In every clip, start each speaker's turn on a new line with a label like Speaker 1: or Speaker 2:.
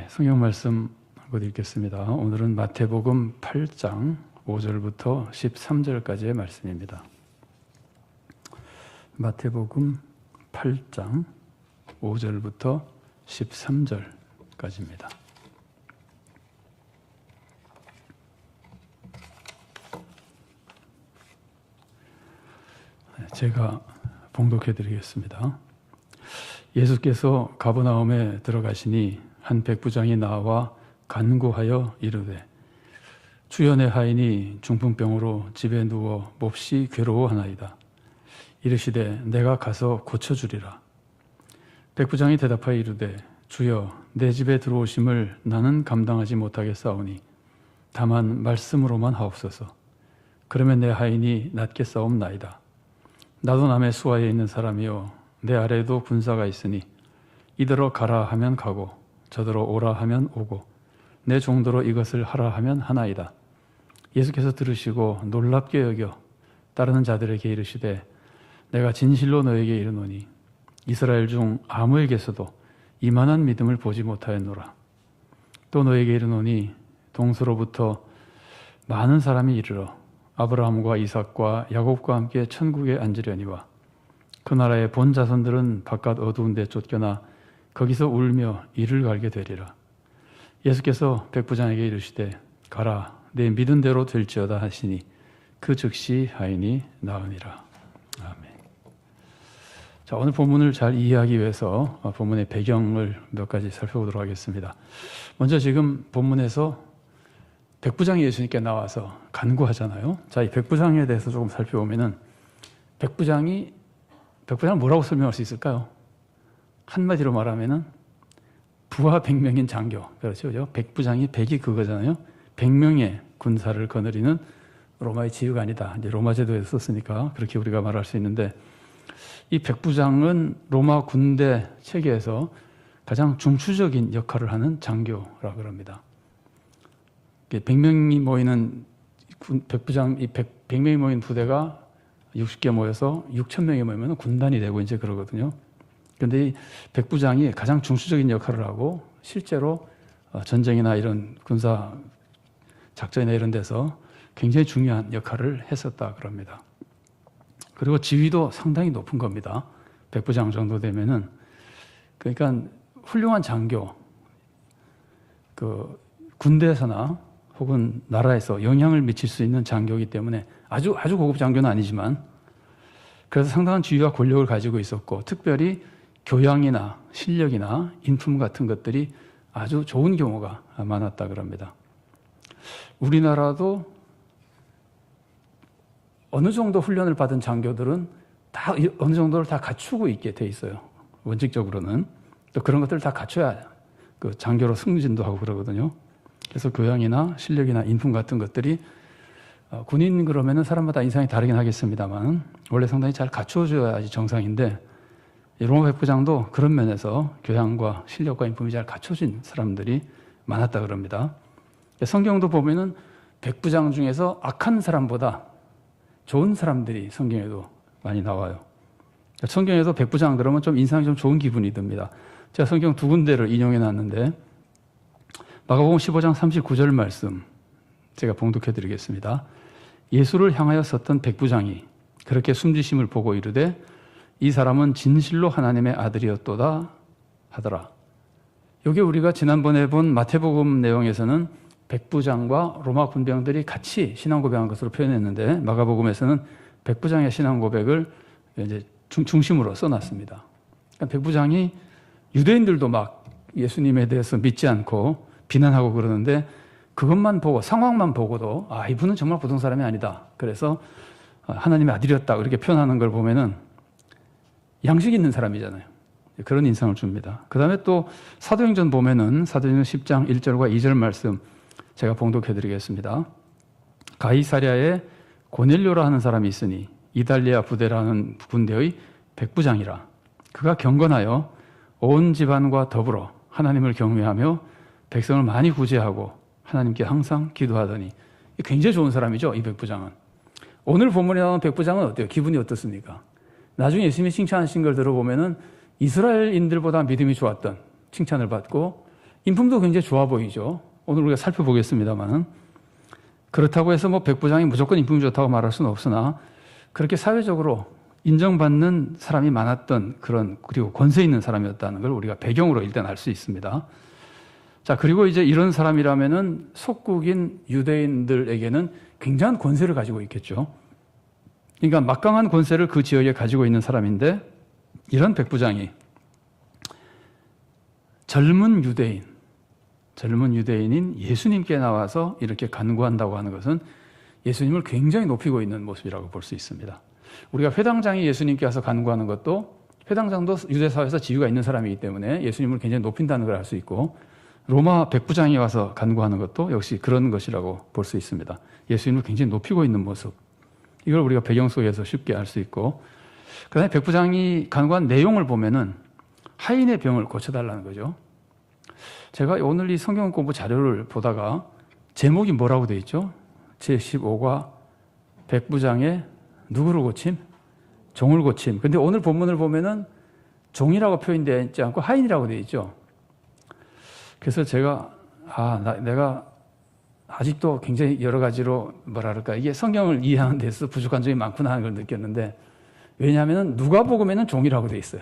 Speaker 1: 성경 말씀 한번 읽겠습니다. 오늘은 마태복음 8장 5절부터 13절까지의 말씀입니다. 마태복음 8장 5절부터 13절까지입니다. 제가 봉독해 드리겠습니다. 예수께서 가버나움에 들어가시니 한 백부장이 나와 간구하여 이르되 주여 내 하인이 중풍병으로 집에 누워 몹시 괴로워하나이다. 이르시되 내가 가서 고쳐주리라. 백부장이 대답하여 이르되 주여 내 집에 들어오심을 나는 감당하지 못하겠사오니 다만 말씀으로만 하옵소서. 그러면 내 하인이 낫게 싸움나이다. 나도 남의 수하에 있는 사람이요 내 아래에도 군사가 있으니 이더러 가라 하면 가고 저더러 오라 하면 오고 내 종도로 이것을 하라 하면 하나이다. 예수께서 들으시고 놀랍게 여겨 따르는 자들에게 이르시되 내가 진실로 너에게 이르노니 이스라엘 중 아무에게서도 이만한 믿음을 보지 못하였노라. 또 너에게 이르노니 동서로부터 많은 사람이 이르러 아브라함과 이삭과 야곱과 함께 천국에 앉으려니와 그 나라의 본 자손들은 바깥 어두운 데 쫓겨나 거기서 울며 이를 갈게 되리라. 예수께서 백부장에게 이르시되 가라 내 믿은 대로 될지어다 하시니 그 즉시 하인이 나으니라. 아멘. 자, 오늘 본문을 잘 이해하기 위해서 본문의 배경을 몇 가지 살펴보도록 하겠습니다. 먼저 지금 본문에서 백부장이 예수님께 나와서 간구하잖아요. 자, 이 백부장에 대해서 조금 살펴보면은 백부장을 뭐라고 설명할 수 있을까요? 한마디로 말하면은 부하 100명인 장교. 그렇죠. 백부장이 100이 그거잖아요. 100명의 군사를 거느리는 로마의 지휘관이다. 이제 로마 제도에서 썼으니까 그렇게 우리가 말할 수 있는데 이 백부장은 로마 군대 체계에서 가장 중추적인 역할을 하는 장교라고 그럽니다. 100명이 모이는 백부장, 이 100명이 모인 부대가 60개 모여서 6,000명이 모이면 군단이 되고 이제 그러거든요. 그런데 이 백부장이 가장 중추적인 역할을 하고 실제로 전쟁이나 이런 군사 작전이나 이런 데서 굉장히 중요한 역할을 했었다 그럽니다. 그리고 지위도 상당히 높은 겁니다. 백부장 정도 되면은. 그러니까 훌륭한 장교, 군대에서나 혹은 나라에서 영향을 미칠 수 있는 장교이기 때문에 아주 고급 장교는 아니지만 그래서 상당한 지위와 권력을 가지고 있었고 특별히 교양이나 실력이나 인품 같은 것들이 아주 좋은 경우가 많았다 그럽니다. 우리나라도 어느 정도 훈련을 받은 장교들은 다 어느 정도를 다 갖추고 있게 돼 있어요. 원칙적으로는. 또 그런 것들을 다 갖춰야 그 장교로 승진도 하고 그러거든요. 그래서 교양이나 실력이나 인품 같은 것들이 군인 그러면은 사람마다 인상이 다르긴 하겠습니다만 원래 상당히 잘 갖춰줘야지 정상인데 로마 백부장도 그런 면에서 교양과 실력과 인품이 잘 갖춰진 사람들이 많았다 그럽니다. 성경도 보면은 백부장 중에서 악한 사람보다 좋은 사람들이 성경에도 많이 나와요. 성경에도 백부장 그러면 좀 인상이 좀 좋은 기분이 듭니다. 제가 성경 두 군데를 인용해 놨는데 마가복음 15장 39절 말씀 제가 봉독해 드리겠습니다. 예수를 향하여 섰던 백부장이 그렇게 숨지심을 보고 이르되 이 사람은 진실로 하나님의 아들이었도다 하더라. 여기 우리가 지난번에 본 마태복음 내용에서는 백부장과 로마 군병들이 같이 신앙 고백한 것으로 표현했는데 마가복음에서는 백부장의 신앙 고백을 이제 중심으로 써놨습니다. 그러니까 백부장이 유대인들도 막 예수님에 대해서 믿지 않고 비난하고 그러는데 그것만 보고 상황만 보고도 이분은 정말 보통 사람이 아니다. 그래서 하나님의 아들이었다 이렇게 표현하는 걸 보면은 양식 있는 사람이잖아요. 그런 인상을 줍니다. 그 다음에 또 사도행전 보면은 사도행전 10장 1절과 2절 말씀 제가 봉독해 드리겠습니다. 가이사랴에 고넬료라 하는 사람이 있으니 이달리아 부대라는 군대의 백부장이라. 그가 경건하여 온 집안과 더불어 하나님을 경외하며 백성을 많이 구제하고 하나님께 항상 기도하더니 굉장히 좋은 사람이죠. 이 백부장은. 오늘 본문에 나오는 백부장은 어때요? 기분이 어떻습니까? 나중에 예수님이 칭찬하신 걸 들어보면은 이스라엘인들보다 믿음이 좋았던 칭찬을 받고 인품도 굉장히 좋아 보이죠. 오늘 우리가 살펴보겠습니다만은. 그렇다고 해서 뭐 백부장이 무조건 인품이 좋다고 말할 수는 없으나 그렇게 사회적으로 인정받는 사람이 많았던 그런, 그리고 권세 있는 사람이었다는 걸 우리가 배경으로 일단 알 수 있습니다. 자, 그리고 이제 이런 사람이라면은 속국인 유대인들에게는 굉장한 권세를 가지고 있겠죠. 그러니까 막강한 권세를 그 지역에 가지고 있는 사람인데, 이런 백부장이 젊은 유대인인 예수님께 나와서 이렇게 간구한다고 하는 것은 예수님을 굉장히 높이고 있는 모습이라고 볼 수 있습니다. 우리가 회당장이 예수님께 와서 간구하는 것도, 회당장도 유대사회에서 지위가 있는 사람이기 때문에 예수님을 굉장히 높인다는 걸 알 수 있고, 로마 백부장이 와서 간구하는 것도 역시 그런 것이라고 볼 수 있습니다. 예수님을 굉장히 높이고 있는 모습, 이걸 우리가 배경 속에서 쉽게 알 수 있고, 그 다음에 백부장이 간구한 내용을 보면은 하인의 병을 고쳐달라는 거죠. 제가 오늘 이 성경 공부 자료를 보다가 제목이 뭐라고 되어 있죠? 제15과 백부장의 누구를 고침? 종을 고침. 근데 오늘 본문을 보면은 종이라고 표현되어 있지 않고 하인이라고 되어 있죠. 그래서 제가 내가 아직도 굉장히 여러 가지로 뭐랄까, 이게 성경을 이해하는 데서 부족한 점이 많구나 하는 걸 느꼈는데, 왜냐하면 누가복음에는 종이라고 되어 있어요.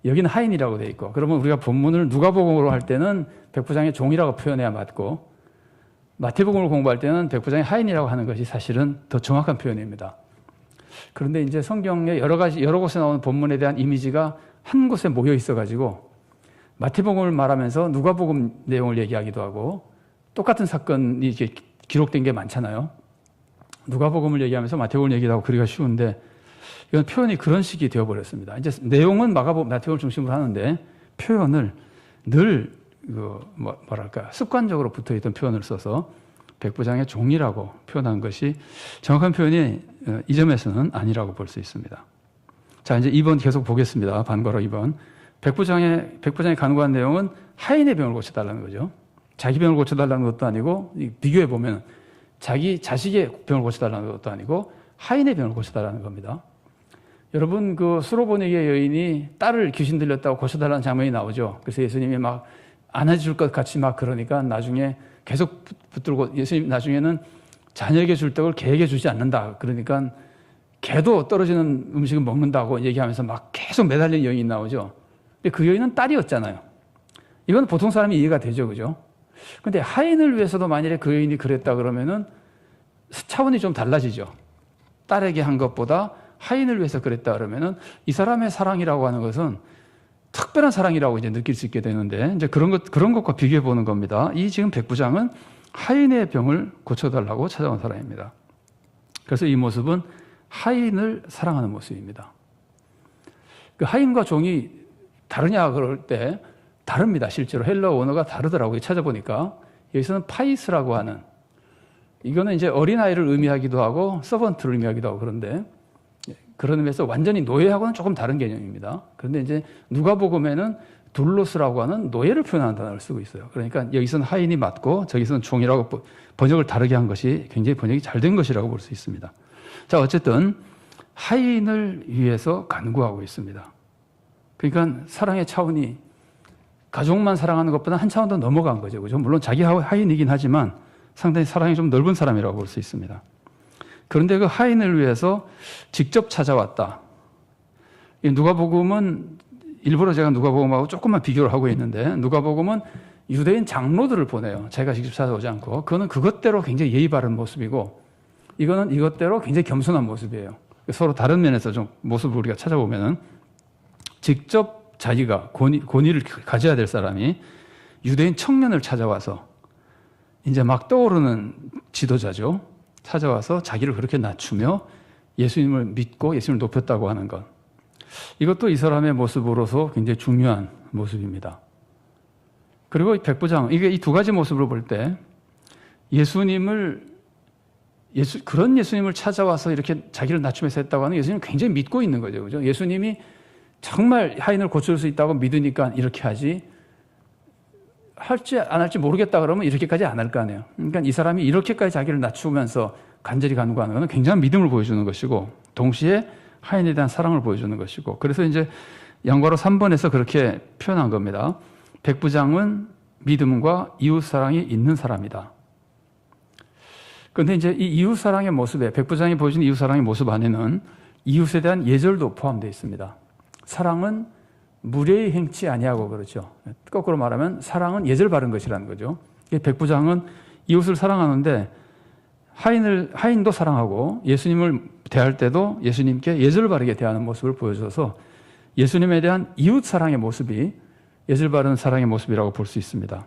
Speaker 1: 여기는 하인이라고 되어 있고, 그러면 우리가 본문을 누가복음으로 할 때는 백부장의 종이라고 표현해야 맞고, 마태복음을 공부할 때는 백부장의 하인이라고 하는 것이 사실은 더 정확한 표현입니다. 그런데 이제 성경에 여러 곳에 나오는 본문에 대한 이미지가 한 곳에 모여 있어가지고 마태복음을 말하면서 누가복음 내용을 얘기하기도 하고, 똑같은 사건이 이렇게 기록된 게 많잖아요. 누가복음을 얘기하면서 마태복음을 얘기하고 그리기가 쉬운데, 이건 표현이 그런 식이 되어버렸습니다. 이제 내용은 마태복음을 중심으로 하는데 표현을 늘 뭐랄까, 습관적으로 붙어있던 표현을 써서 백부장의 종이라고 표현한 것이 정확한 표현이 이 점에서는 아니라고 볼 수 있습니다. 자, 이제 2번 계속 보겠습니다. 반괄호 2번. 백부장이 간구한 내용은 하인의 병을 고쳐달라는 거죠. 자기 병을 고쳐달라는 것도 아니고, 비교해 보면 자기 자식의 병을 고쳐달라는 것도 아니고 하인의 병을 고쳐달라는 겁니다. 여러분, 그 수로보니게 여인이 딸을 귀신 들렸다고 고쳐달라는 장면이 나오죠. 그래서 예수님이 막 안아줄 것 같이 막 그러니까 나중에 계속 붙들고, 예수님 나중에는 자녀에게 줄 떡을 개에게 주지 않는다. 그러니까 개도 떨어지는 음식을 먹는다고 얘기하면서 막 계속 매달린 여인이 나오죠. 근데 그 여인은 딸이었잖아요. 이건 보통 사람이 이해가 되죠, 그죠? 근데 하인을 위해서도 만일에 그 여인이 그랬다 그러면은 차원이 좀 달라지죠. 딸에게 한 것보다 하인을 위해서 그랬다 그러면은 이 사람의 사랑이라고 하는 것은 특별한 사랑이라고 이제 느낄 수 있게 되는데, 이제 그런 것과 비교해 보는 겁니다. 이 지금 백부장은 하인의 병을 고쳐달라고 찾아온 사람입니다. 그래서 이 모습은 하인을 사랑하는 모습입니다. 그 하인과 종이 다르냐 그럴 때 다릅니다. 실제로 헬러 원어가 다르더라고요. 찾아보니까 여기서는 파이스라고 하는, 이거는 이제 어린아이를 의미하기도 하고 서번트를 의미하기도 하고, 그런데 그런 의미에서 완전히 노예하고는 조금 다른 개념입니다. 그런데 이제 누가복음에는 둘로스라고 하는 노예를 표현하는 단어를 쓰고 있어요. 그러니까 여기서는 하인이 맞고 저기서는 종이라고 번역을 다르게 한 것이 굉장히 번역이 잘 된 것이라고 볼 수 있습니다. 자, 어쨌든 하인을 위해서 간구하고 있습니다. 그러니까 사랑의 차원이 가족만 사랑하는 것보다 한 차원 더 넘어간 거죠. 그죠? 물론 자기 하인이긴 하지만 상당히 사랑이 좀 넓은 사람이라고 볼 수 있습니다. 그런데 그 하인을 위해서 직접 찾아왔다. 누가복음은 일부러 제가 누가복음하고 조금만 비교를 하고 있는데, 누가복음은 유대인 장로들을 보내요. 제가 직접 찾아오지 않고. 그거는 그것대로 굉장히 예의 바른 모습이고, 이거는 이것대로 굉장히 겸손한 모습이에요. 서로 다른 면에서 좀 모습을 우리가 찾아보면은, 직접 자기가 권위를 가져야 될 사람이 유대인 청년을 찾아와서, 이제 막 떠오르는 지도자죠. 찾아와서 자기를 그렇게 낮추며 예수님을 믿고 예수님을 높였다고 하는 것, 이것도 이 사람의 모습으로서 굉장히 중요한 모습입니다. 그리고 이 백부장, 이게 이 두 가지 모습을 볼 때 그런 예수님을 찾아와서 이렇게 자기를 낮추면서 했다고 하는, 예수님을 굉장히 믿고 있는 거죠. 그죠? 예수님이 정말 하인을 고칠 수 있다고 믿으니까 이렇게 하지, 할지 안 할지 모르겠다 그러면 이렇게까지 안 할 거 아니에요. 그러니까 이 사람이 이렇게까지 자기를 낮추면서 간절히 간구하는 것은 굉장한 믿음을 보여주는 것이고, 동시에 하인에 대한 사랑을 보여주는 것이고, 그래서 이제 양괄호 3번에서 그렇게 표현한 겁니다. 백부장은 믿음과 이웃사랑이 있는 사람이다. 그런데 이제 이 이웃사랑의 모습에, 백부장이 보여준 이웃사랑의 모습 안에는 이웃에 대한 예절도 포함되어 있습니다. 사랑은 무례히 행치 아니하고 그렇죠. 거꾸로 말하면 사랑은 예절 바른 것이라는 거죠. 백부장은 이웃을 사랑하는데 하인도 사랑하고 예수님을 대할 때도 예수님께 예절 바르게 대하는 모습을 보여줘서 예수님에 대한 이웃 사랑의 모습이 예절 바른 사랑의 모습이라고 볼 수 있습니다.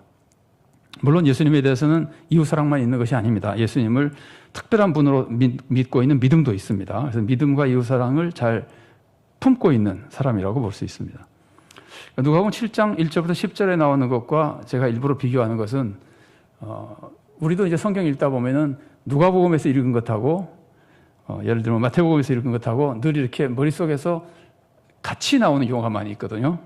Speaker 1: 물론 예수님에 대해서는 이웃 사랑만 있는 것이 아닙니다. 예수님을 특별한 분으로 믿고 있는 믿음도 있습니다. 그래서 믿음과 이웃 사랑을 잘 품고 있는 사람이라고 볼 수 있습니다. 누가복음 7장 1절부터 10절에 나오는 것과 제가 일부러 비교하는 것은 우리도 이제 성경 읽다 보면은 누가복음에서 읽은 것하고 예를 들면 마태복음에서 읽은 것하고 늘 이렇게 머릿속에서 같이 나오는 경우가 많이 있거든요.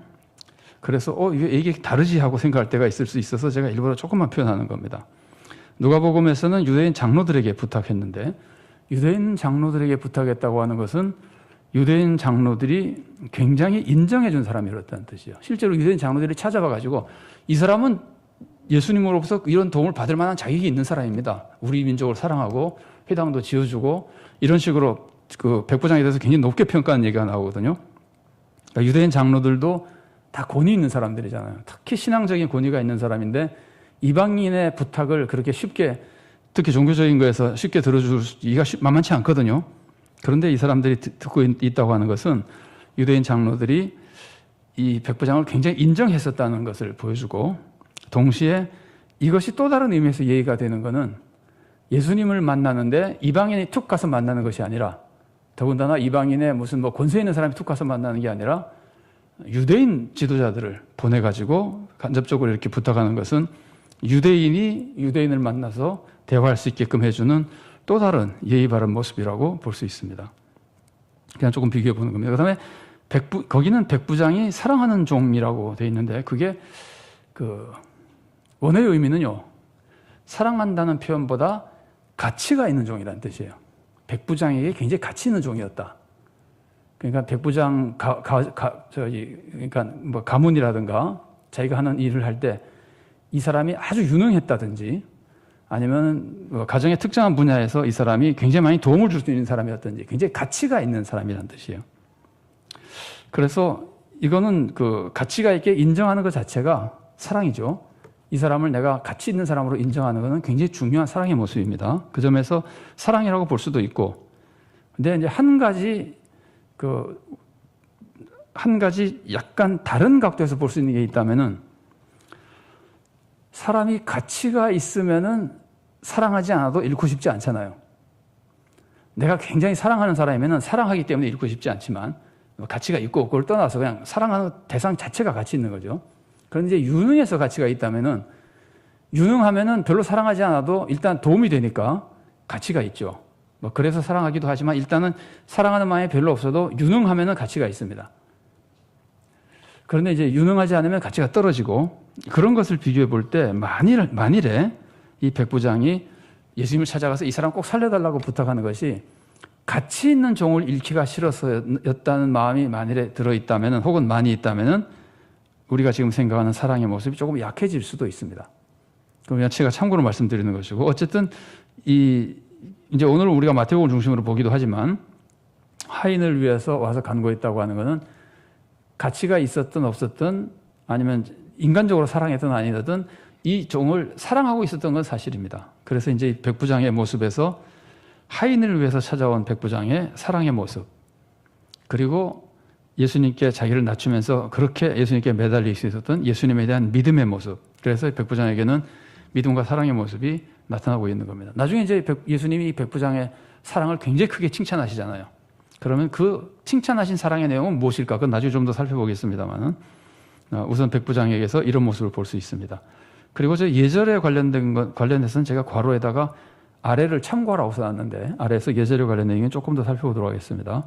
Speaker 1: 그래서 이게 다르지 하고 생각할 때가 있을 수 있어서 제가 일부러 조금만 표현하는 겁니다. 누가복음에서는 유대인 장로들에게 부탁했는데 유대인 장로들에게 부탁했다고 하는 것은 유대인 장로들이 굉장히 인정해 준 사람이었다는 뜻이에요. 실제로 유대인 장로들이 찾아봐 가지고 이 사람은 예수님으로부터 이런 도움을 받을 만한 자격이 있는 사람입니다. 우리 민족을 사랑하고 회당도 지어주고 이런 식으로 그 백부장에 대해서 굉장히 높게 평가하는 얘기가 나오거든요. 그러니까 유대인 장로들도 다 권위 있는 사람들이잖아요. 특히 신앙적인 권위가 있는 사람인데 이방인의 부탁을 그렇게 쉽게, 특히 종교적인 거에서 쉽게 들어주기가 만만치 않거든요. 그런데 이 사람들이 듣고 있다고 하는 것은 유대인 장로들이 이 백부장을 굉장히 인정했었다는 것을 보여주고, 동시에 이것이 또 다른 의미에서 예의가 되는 것은 예수님을 만나는데 이방인이 툭 가서 만나는 것이 아니라, 더군다나 이방인의 무슨 권세 있는 사람이 툭 가서 만나는 게 아니라 유대인 지도자들을 보내가지고 간접적으로 이렇게 부탁하는 것은 유대인이 유대인을 만나서 대화할 수 있게끔 해주는 또 다른 예의 바른 모습이라고 볼 수 있습니다. 그냥 조금 비교해 보는 겁니다. 그 다음에 거기는 백부장이 사랑하는 종이라고 되어 있는데 그게 원어의 의미는요, 사랑한다는 표현보다 가치가 있는 종이라는 뜻이에요. 백부장에게 굉장히 가치 있는 종이었다. 그러니까 백부장 그러니까 뭐 가문이라든가 자기가 하는 일을 할 때 이 사람이 아주 유능했다든지 아니면 가정의 특정한 분야에서 이 사람이 굉장히 많이 도움을 줄 수 있는 사람이었든지 굉장히 가치가 있는 사람이라는 뜻이에요. 그래서 이거는 그 가치가 있게 인정하는 것 자체가 사랑이죠. 이 사람을 내가 가치 있는 사람으로 인정하는 것은 굉장히 중요한 사랑의 모습입니다. 그 점에서 사랑이라고 볼 수도 있고, 근데 이제 한 가지 약간 다른 각도에서 볼 수 있는 게 있다면은, 사람이 가치가 있으면은 사랑하지 않아도 잃고 싶지 않잖아요. 내가 굉장히 사랑하는 사람이면은 사랑하기 때문에 잃고 싶지 않지만, 가치가 있고 없고를 떠나서 그냥 사랑하는 대상 자체가 가치 있는 거죠. 그런데 이제 유능해서 가치가 있다면은, 유능하면은 별로 사랑하지 않아도 일단 도움이 되니까 가치가 있죠. 그래서 사랑하기도 하지만 일단은 사랑하는 마음이 별로 없어도 유능하면은 가치가 있습니다. 그런데 이제 유능하지 않으면 가치가 떨어지고, 그런 것을 비교해 볼 때 만일에 이 백부장이 예수님을 찾아가서 이 사람 꼭 살려달라고 부탁하는 것이 가치 있는 종을 잃기가 싫어서였다는 마음이 만일에 들어있다면, 혹은 많이 있다면 우리가 지금 생각하는 사랑의 모습이 조금 약해질 수도 있습니다. 그럼 제가 참고로 말씀드리는 것이고, 어쨌든 이제 오늘 우리가 마태복음을 중심으로 보기도 하지만 하인을 위해서 와서 간구했다고 하는 것은 가치가 있었든 없었든 아니면 인간적으로 사랑했든 아니든 이 종을 사랑하고 있었던 건 사실입니다. 그래서 이제 백부장의 모습에서 하인을 위해서 찾아온 백부장의 사랑의 모습, 그리고 예수님께 자기를 낮추면서 그렇게 예수님께 매달릴 수 있었던 예수님에 대한 믿음의 모습, 그래서 백부장에게는 믿음과 사랑의 모습이 나타나고 있는 겁니다. 나중에 이제 예수님이 이 백부장의 사랑을 굉장히 크게 칭찬하시잖아요. 그러면 그 칭찬하신 사랑의 내용은 무엇일까? 그건 나중에 좀 더 살펴보겠습니다만은, 우선 백부장에게서 이런 모습을 볼 수 있습니다. 그리고 저 예절에 관련해서는 제가 괄호에다가 아래를 참고하라고 써놨는데, 아래에서 예절에 관련된 얘기는 조금 더 살펴보도록 하겠습니다.